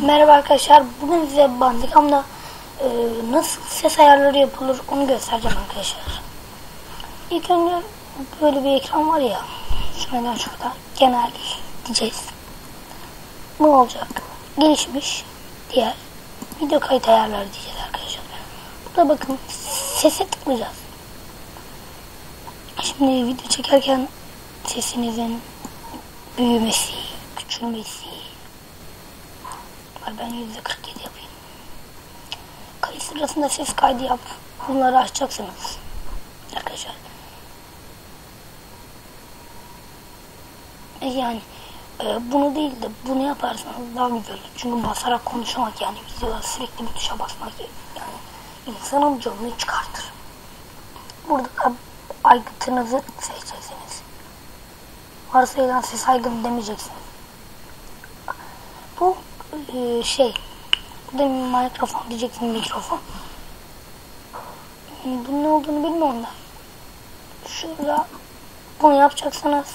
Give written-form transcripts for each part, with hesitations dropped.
Merhaba arkadaşlar, bugün size Bandicam'da nasıl ses ayarları yapılır onu göstereceğim arkadaşlar. İlk önce böyle bir ekran var ya, şurada genel diyeceğiz. Ne olacak? Gelişmiş diğer video kayıt ayarları diyeceğiz arkadaşlar. Burada bakın sese tıklayacağız. Şimdi video çekerken sesinizin büyümesi, küçülmesi. Ben %47 yapayım. Kayıt sırasında ses kaydı yap. Bunları açacaksınız arkadaşlar. Yani bunu değil de bunu yaparsanız daha güzel olur. Çünkü basarak konuşmak, yani videoda sürekli bir tuşa basmak yani insanın canını çıkartır. Burada da aygıtınızı seçeceksiniz. Varsayılan ses aygıtı demeyeceksiniz. Bu bu da mikrofon diyeceksin, mikrofon. Bunun ne olduğunu bilmiyorum da. Şurada bunu yapacaksınız.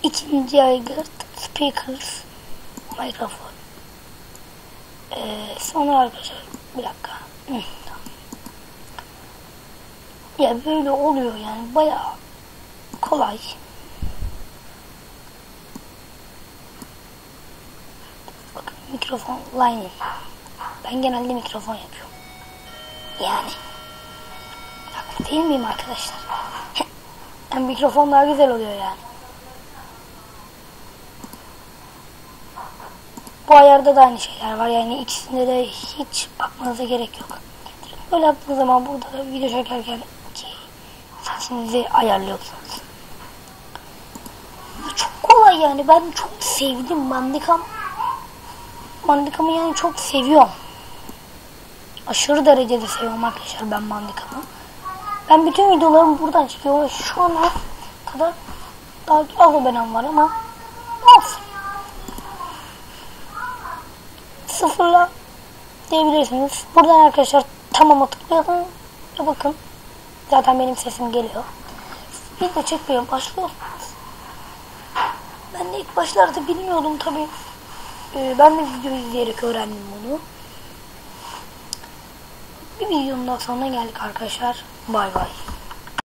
İkinci aygıt speakers, mikrofon. Sonra arkadaşlar bir dakika. Ya böyle oluyor yani, bayağı kolay. Bakın mikrofon lining. Ben genelde mikrofon yapıyorum. Yani değil miyim arkadaşlar? Yani mikrofon daha güzel oluyor yani. Bu ayarda da aynı şeyler var, yani ikisinde de hiç bakmanıza gerek yok. Böyle yaptığınız zaman burada da video çekerken sesinizi ayarlıyorsunuz. Çok kolay yani, ben çok sevdim Bandicam'ı yani çok seviyorum. Aşırı derecede seviyorum arkadaşlar ben Bandicam'ı. Ben bütün videolarımı buradan çekiyorum. Şu ana kadar daha az abonem var ama olsun. Sıfırla diyebilirsiniz. Buradan arkadaşlar tamam'a tıklayalım ve bakın zaten benim sesim geliyor. Video çekmeye başlıyorsunuz. Ben de ilk başlarda bilmiyordum tabi. Ben de video izleyerek öğrendim bunu. Bir videonun daha sonuna geldik arkadaşlar. Bay bay.